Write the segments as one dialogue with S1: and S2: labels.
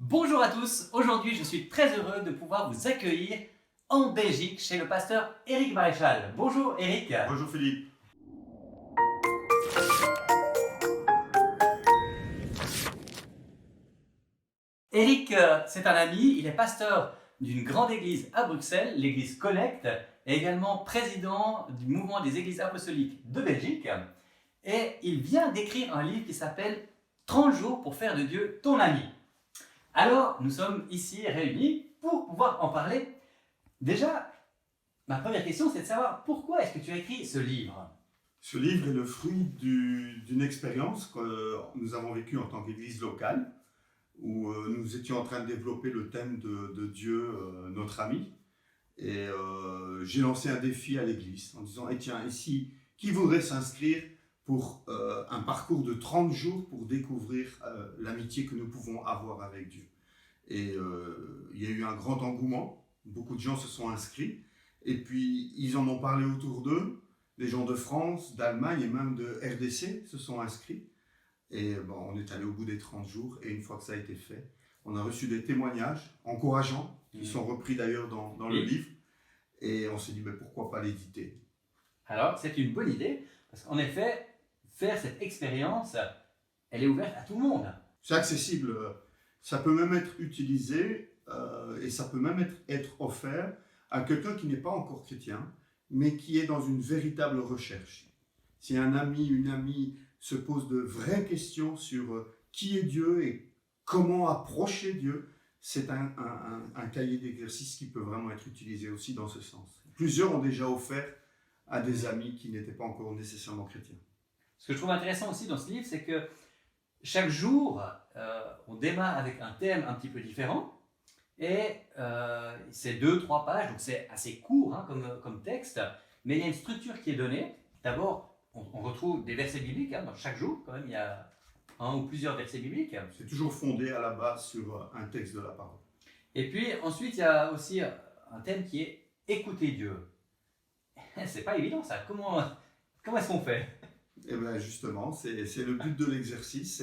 S1: Bonjour à tous, aujourd'hui je suis très heureux de pouvoir vous accueillir en Belgique chez le pasteur Éric Maréchal. Bonjour Éric.
S2: Bonjour Philippe.
S1: Éric, c'est un ami, il est pasteur d'une grande église à Bruxelles, l'église Collect, et également président du mouvement des églises apostoliques de Belgique. Et il vient d'écrire un livre qui s'appelle 30 jours pour faire de Dieu ton ami. Alors, nous sommes ici réunis pour pouvoir en parler. Déjà, ma première question, c'est de savoir pourquoi est-ce que tu as écrit ce livre?
S2: Ce livre est le fruit d'une expérience que nous avons vécue en tant qu'église locale, où nous étions en train de développer le thème de Dieu, notre ami. Et j'ai lancé un défi à l'église en disant « Tiens, ici, qui voudrait s'inscrire pour un parcours de 30 jours pour découvrir l'amitié que nous pouvons avoir avec Dieu ?» Et il y a eu un grand engouement, beaucoup de gens se sont inscrits, et puis ils en ont parlé autour d'eux, des gens de France, d'Allemagne et même de RDC se sont inscrits. Et bon, on est allé au bout des 30 jours, et une fois que ça a été fait, on a reçu des témoignages encourageants, qui sont repris d'ailleurs dans le livre, et on s'est dit, mais pourquoi pas l'éditer?
S1: Alors, c'est une bonne idée, parce qu'en effet, faire cette expérience, elle est ouverte à tout le monde.
S2: C'est accessible, ça peut même être utilisé, et ça peut même être offert à quelqu'un qui n'est pas encore chrétien, mais qui est dans une véritable recherche. Si un ami, une amie se pose de vraies questions sur qui est Dieu et comment approcher Dieu, c'est un cahier d'exercices qui peut vraiment être utilisé aussi dans ce sens. Plusieurs ont déjà offert à des amis qui n'étaient pas encore nécessairement chrétiens.
S1: Ce que je trouve intéressant aussi dans ce livre, c'est que chaque jour, on démarre avec un thème un petit peu différent, et c'est 2-3 pages, donc c'est assez court hein, comme texte, mais il y a une structure qui est donnée. D'abord, on retrouve des versets bibliques, hein, dans chaque jour, quand même, il y a un ou plusieurs versets bibliques.
S2: C'est toujours fondé à la base sur un texte de la parole.
S1: Et puis ensuite, il y a aussi un thème qui est « Écouter Dieu ». C'est pas évident ça, comment est-ce qu'on fait?
S2: Eh bien justement, c'est le but de l'exercice,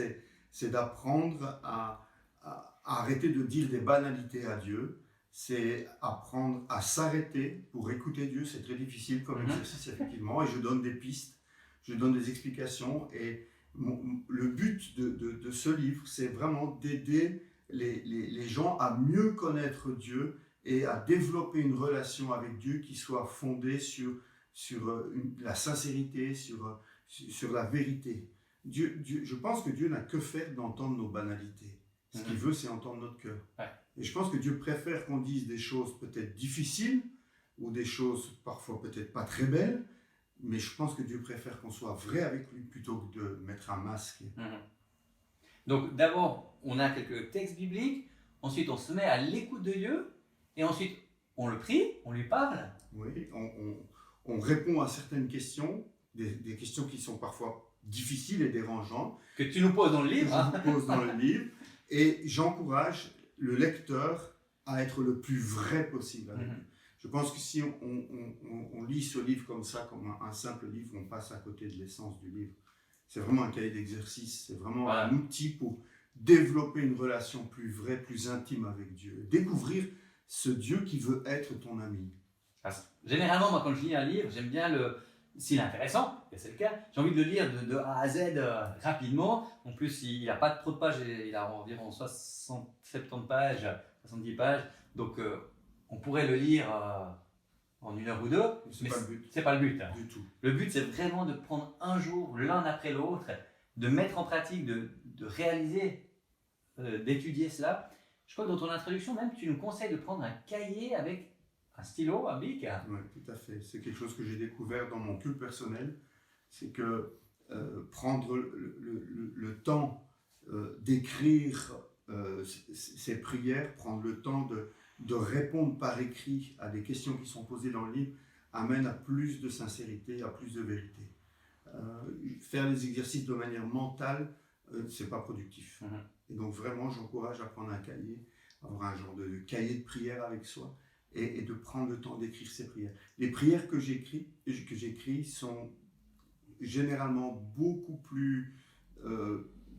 S2: c'est d'apprendre à arrêter de dire des banalités à Dieu, c'est apprendre à s'arrêter pour écouter Dieu. C'est très difficile comme exercice effectivement, et je donne des pistes, je donne des explications, et le but de ce livre, c'est vraiment d'aider les gens à mieux connaître Dieu et à développer une relation avec Dieu qui soit fondée sur la sincérité, sur la vérité. Je pense que Dieu n'a que faire d'entendre nos banalités. Ce qu'il veut, c'est entendre notre cœur.
S1: Ouais.
S2: Et je pense que Dieu préfère qu'on dise des choses peut-être difficiles, ou des choses parfois peut-être pas très belles, mais je pense que Dieu préfère qu'on soit vrai avec lui plutôt que de mettre un masque.
S1: Donc d'abord, on a quelques textes bibliques, ensuite on se met à l'écoute de Dieu, et ensuite on le prie, on lui parle.
S2: Oui, on répond à certaines questions, des questions qui sont parfois difficiles et dérangeantes.
S1: Que tu nous poses dans le livre.
S2: Que je vous pose dans le livre. Et j'encourage le lecteur à être le plus vrai possible avec lui. Je pense que si on lit ce livre comme ça, comme un simple livre, on passe à côté de l'essence du livre. C'est vraiment un cahier d'exercice, c'est vraiment un outil pour développer une relation plus vraie, plus intime avec Dieu. Découvrir ce Dieu qui veut être ton ami.
S1: Généralement, moi, quand je lis un livre, j'aime bien s'il est intéressant, et c'est le cas, j'ai envie de le lire de A à Z rapidement. En plus, il n'a pas trop de pages, il a environ 70 pages, 70 pages. Donc, on pourrait le lire en 1 heure ou 2.
S2: Mais pas le but.
S1: C'est pas le but.
S2: Du tout.
S1: Le but, c'est vraiment de prendre un jour, l'un après l'autre, de mettre en pratique, de réaliser, d'étudier cela. Je crois que dans ton introduction, même, tu nous conseilles de prendre un cahier avec un stylo, un bic.
S2: Oui, tout à fait. C'est quelque chose que j'ai découvert dans mon culte personnel. C'est que prendre le temps d'écrire ses prières, prendre le temps de répondre par écrit à des questions qui sont posées dans le livre, amène à plus de sincérité, à plus de vérité. Faire les exercices de manière mentale, c'est pas productif. Et donc vraiment, j'encourage à prendre un cahier, avoir un genre de cahier de prière avec soi, et de prendre le temps d'écrire ses prières. Les prières que j'écris sont généralement beaucoup plus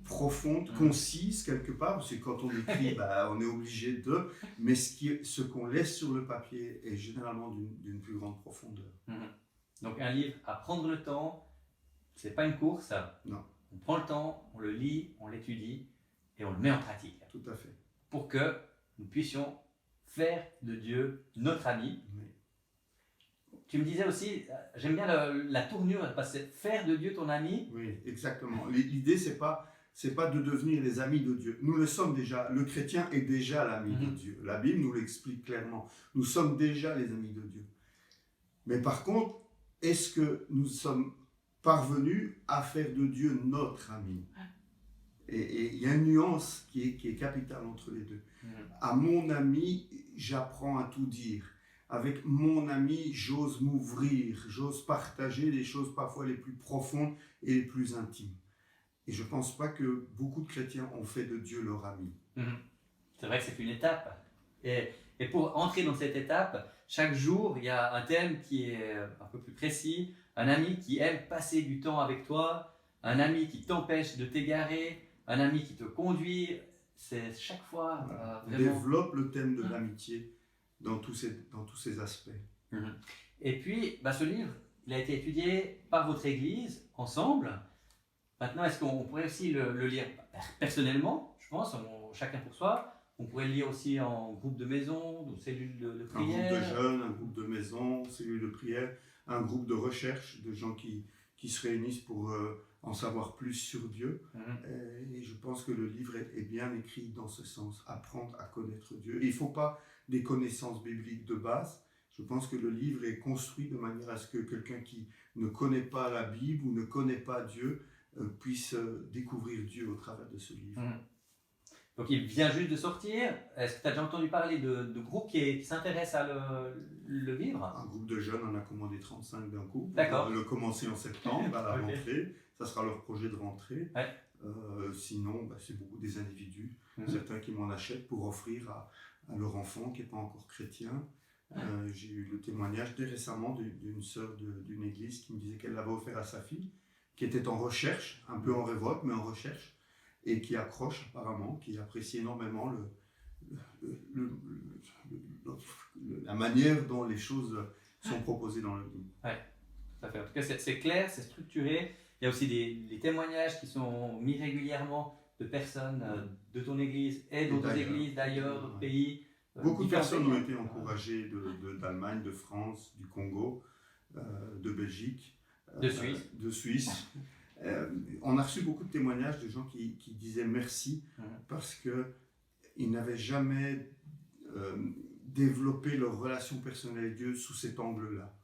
S2: profonde, concise quelque part, parce que quand on écrit, on est obligé de, mais ce qu'on laisse sur le papier est généralement d'une plus grande profondeur.
S1: Donc un livre à prendre le temps, c'est pas une course.
S2: Non.
S1: On prend le temps, on le lit, on l'étudie et on le met en pratique.
S2: Tout à fait.
S1: Pour que nous puissions faire de Dieu notre ami.
S2: Oui.
S1: Tu me disais aussi, j'aime bien la tournure, parce que faire de Dieu ton ami.
S2: Oui, exactement. L'idée, c'est pas de devenir les amis de Dieu. Nous le sommes déjà. Le chrétien est déjà l'ami de Dieu. La Bible nous l'explique clairement. Nous sommes déjà les amis de Dieu. Mais par contre, est-ce que nous sommes parvenus à faire de Dieu notre ami? Et il y a une nuance qui est capitale entre les deux. À mon ami, j'apprends à tout dire. Avec mon ami, j'ose m'ouvrir, j'ose partager les choses parfois les plus profondes et les plus intimes. Et je ne pense pas que beaucoup de chrétiens ont fait de Dieu leur ami.
S1: C'est vrai que c'est une étape. Et pour entrer dans cette étape, chaque jour, il y a un thème qui est un peu plus précis, un ami qui aime passer du temps avec toi, un ami qui t'empêche de t'égarer, un ami qui te conduit. C'est chaque fois
S2: On
S1: vraiment...
S2: développe le thème de l'amitié dans tous ces aspects.
S1: Et puis, ce livre, il a été étudié par votre Église, ensemble. Maintenant, est-ce qu'on pourrait aussi le lire personnellement, je pense, chacun pour soi? On pourrait le lire aussi en groupe de maison, ou cellule de prière.
S2: Un groupe de jeunes, un groupe de maison, cellule de prière, un groupe de recherche, de gens qui se réunissent pour en savoir plus sur Dieu. Et je pense que le livre est bien écrit dans ce sens, apprendre à connaître Dieu. Et il ne faut pas des connaissances bibliques de base. Je pense que le livre est construit de manière à ce que quelqu'un qui ne connaît pas la Bible ou ne connaît pas Dieu puisse découvrir Dieu au travers de ce livre.
S1: Donc il vient juste de sortir. Est-ce que tu as déjà entendu parler de groupes qui s'intéressent à le vivre?
S2: Un groupe de jeunes en a commandé 35 d'un coup.
S1: D'accord.
S2: On va le commencer en septembre à la rentrée. Ça sera leur projet de rentrée.
S1: Ouais.
S2: Sinon, c'est beaucoup des individus. Certains qui m'en achètent pour offrir à leur enfant qui n'est pas encore chrétien. J'ai eu le témoignage dès récemment d'une sœur d'une église qui me disait qu'elle l'avait offert à sa fille, qui était en recherche, un peu en révolte, mais en recherche, et qui accroche apparemment, qui apprécie énormément la manière dont les choses sont proposées dans le livre.
S1: Oui, tout à fait. En tout cas, c'est clair, c'est structuré. Il y a aussi des témoignages qui sont mis régulièrement de personnes de ton église et d'autres églises d'ailleurs, d'autres pays.
S2: Beaucoup de personnes ont été encouragées d'Allemagne, de France, du Congo, de Belgique, de Suisse. On a reçu beaucoup de témoignages de gens qui disaient merci parce qu'ils n'avaient jamais développé leur relation personnelle avec Dieu sous cet angle-là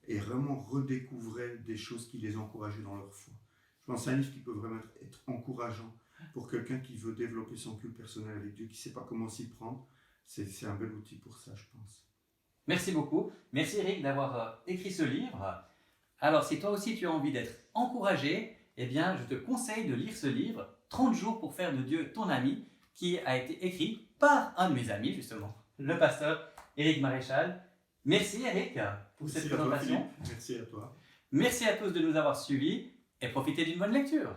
S2: et vraiment redécouvraient des choses qui les encourageaient dans leur foi. Je pense que c'est un livre qui peut vraiment être encourageant pour quelqu'un qui veut développer son culte personnel avec Dieu, qui ne sait pas comment s'y prendre. C'est un bel outil pour ça, je pense.
S1: Merci beaucoup. Merci Eric d'avoir écrit ce livre. Alors, si toi aussi tu as envie d'être encouragé, eh bien, je te conseille de lire ce livre, 30 jours pour faire de Dieu ton ami, qui a été écrit par un de mes amis, justement, le pasteur Eric Maréchal. Merci Eric pour cette présentation.
S2: Merci à toi.
S1: Merci à tous de nous avoir suivis et profitez d'une bonne lecture.